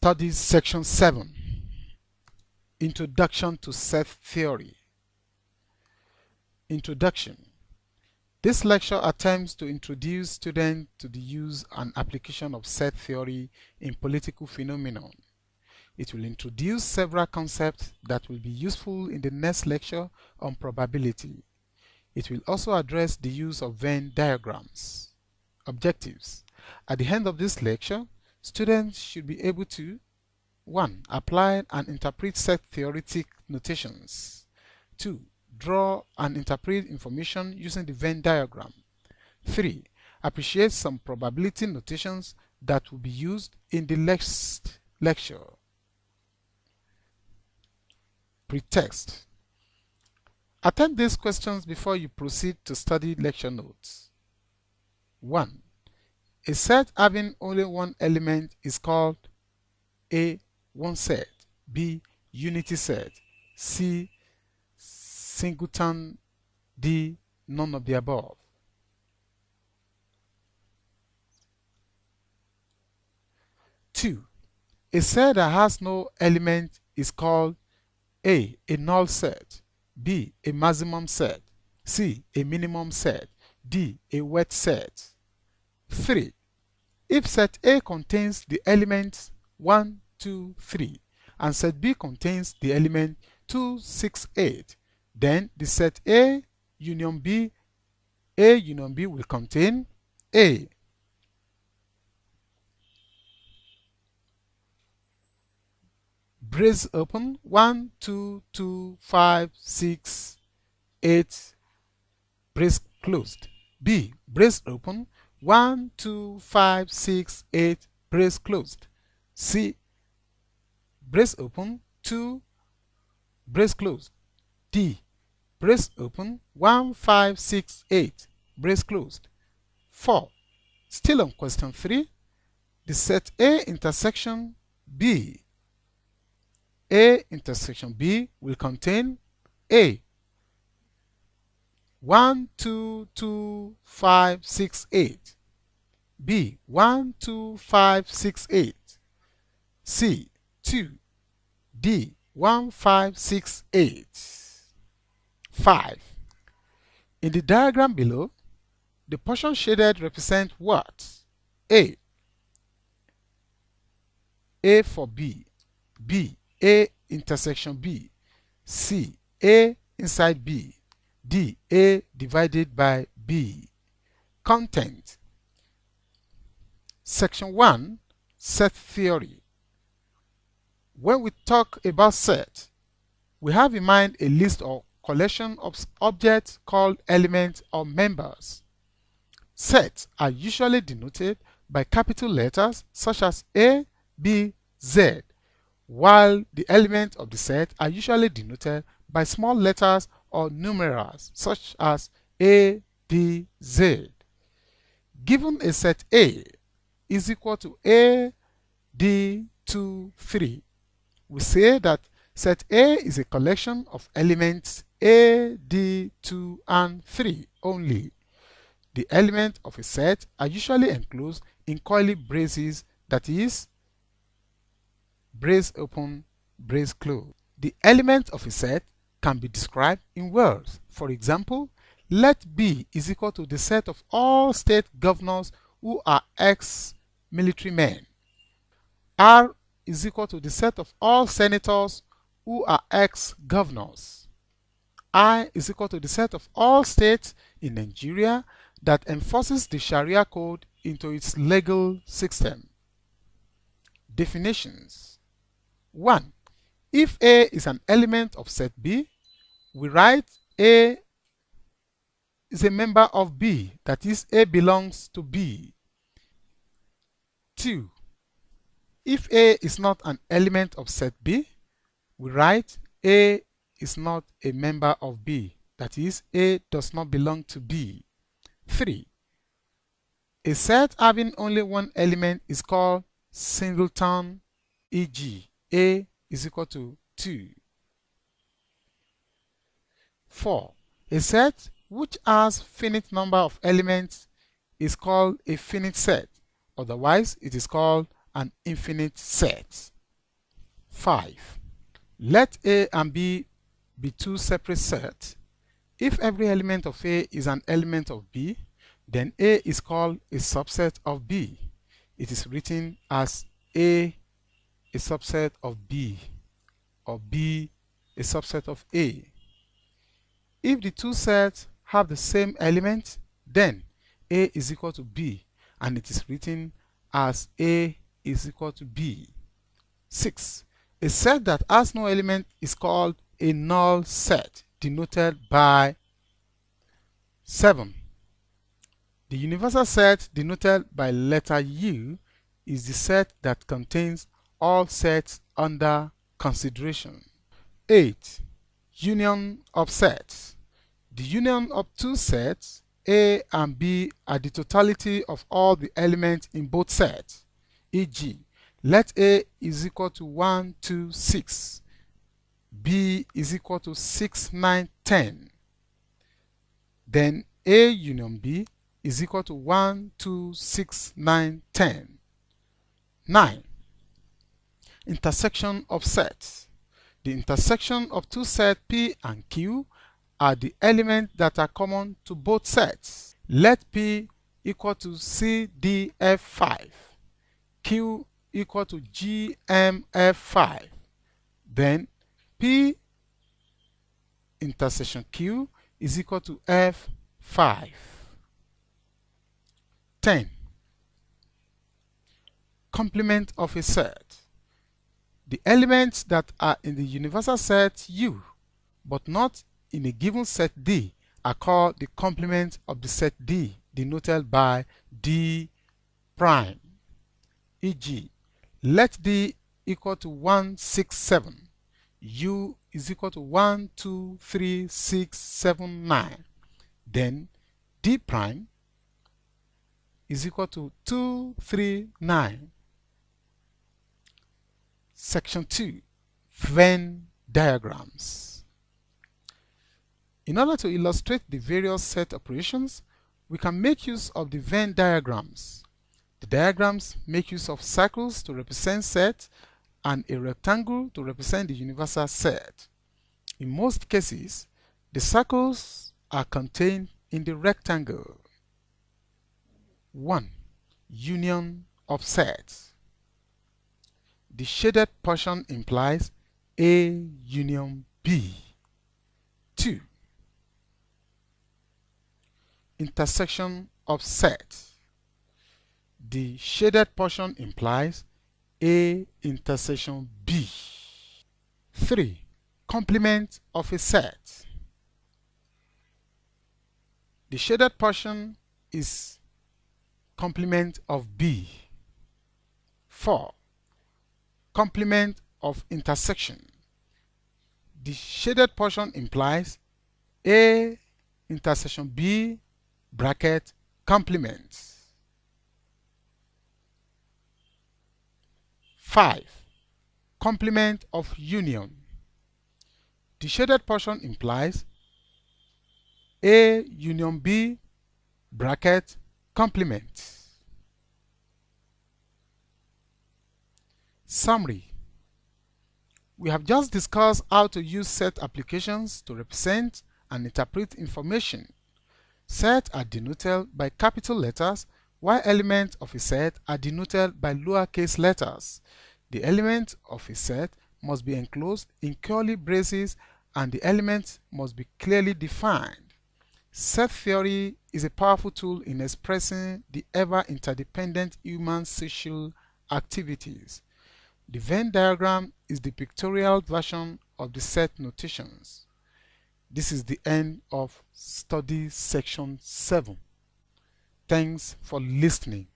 Studies Section 7, Introduction to Set Theory. Introduction. This lecture attempts to introduce students to the use and application of set theory in political phenomenon. It will introduce several concepts that will be useful in the next lecture on probability. It will also address the use of Venn diagrams. Objectives. At the end of this lecture, students should be able to 1. Apply and interpret set theoretic notations. 2. Draw and interpret information using the Venn diagram. 3. Appreciate some probability notations that will be used in the next lecture. Pretext. Attempt these questions before you proceed to study lecture notes. 1. A set having only one element is called A. One set, B. Unity set, C. Singleton, D. None of the above. 2. A set that has no element is called A. A null set, B. A maximum set, C. A minimum set, D. A wet set. 3. If set A contains the elements 1, 2, 3, and set B contains the element 2, 6, 8, then the set A union B will contain A. Brace open 1, 2, 2, 5, 6, 8, brace closed. B. Brace open 1, 2, 5, 6, 8, brace closed. C. Brace open 2, brace closed. D. Brace open 1, 5, 6, 8, brace closed. 4. Still on question 3, the set A intersection B. A intersection B will contain A. 1, 2, 2, 5, 6, 8. B. 1, 2, 5, 6, 8. C. 2. D. 1, 5, 6, 8. 5. In the diagram below, the portion shaded represent what? A. A for B. B. A intersection B. C. A inside B. D. A divided by B. Content. Section 1. Set theory. When we talk about set, we have in mind a list or collection of objects called elements or members. Sets are usually denoted by capital letters such as A, B, Z, while the elements of the set are usually denoted by small letters or numerals such as A, D, Z. Given a set A is equal to A, D, 2, 3, we say that set A is a collection of elements A, D, 2, and 3 only. The elements of a set are usually enclosed in curly braces, that is, brace open, brace close. The elements of a set can be described in words. For example, let B is equal to the set of all state governors who are ex-military men. R is equal to the set of all senators who are ex-governors. I is equal to the set of all states in Nigeria that enforces the Sharia code into its legal system. Definitions. 1. If A is an element of set B, we write A is a member of B, that is, A belongs to B. 2. If A is not an element of set B, we write A is not a member of B, that is, A does not belong to B. 3. A set having only one element is called singleton, e.g., A is equal to 2. 4. A set which has finite number of elements is called a finite set, otherwise it is called an infinite set. 5. Let A and B be two separate sets. If every element of A is an element of B, then A is called a subset of B. It is written as A a subset of B, or B a subset of A. If the two sets have the same element, then A is equal to B, and it is written as A is equal to B. 6. A set that has no element is called a null set, denoted by 7. The universal set, denoted by letter U, is the set that contains all sets under consideration. 8. Union of sets. The union of two sets, A and B, are the totality of all the elements in both sets. E.g., let A is equal to 1, 2, 6. B is equal to 6, 9, 10. Then A union B is equal to 1, 2, 6, 9, 10. 9. Intersection of sets. The intersection of two sets P and Q are the elements that are common to both sets. Let P equal to CDF5, Q equal to GMF5. Then P intersection Q is equal to F5. 10. Complement of a set. The elements that are in the universal set U, but not in a given set D, are called the complement of the set D, denoted by D prime. E.g., let D equal to 1, 6, 7. U is equal to 1, 2, 3, 6, 7, 9. Then D prime is equal to 2, 3, 9. Section 2. Venn diagrams. In order to illustrate the various set operations, we can make use of the Venn diagrams. The diagrams make use of circles to represent sets and a rectangle to represent the universal set. In most cases, the circles are contained in the rectangle. 1. Union of sets. The shaded portion implies A union B. 2. Intersection of sets. The shaded portion implies A intersection B. 3. Complement of a set. The shaded portion is complement of B. 4. Complement of intersection. The shaded portion implies A intersection B bracket complement. 5. Complement of union. The shaded portion implies A union B bracket complement. Summary. We have just discussed how to use set applications to represent and interpret information. Sets are denoted by capital letters, while elements of a set are denoted by lowercase letters. The element of a set must be enclosed in curly braces and the elements must be clearly defined. Set theory is a powerful tool in expressing the ever-interdependent human social activities. The Venn diagram is the pictorial version of the set notations. This is the end of study section 7. Thanks for listening.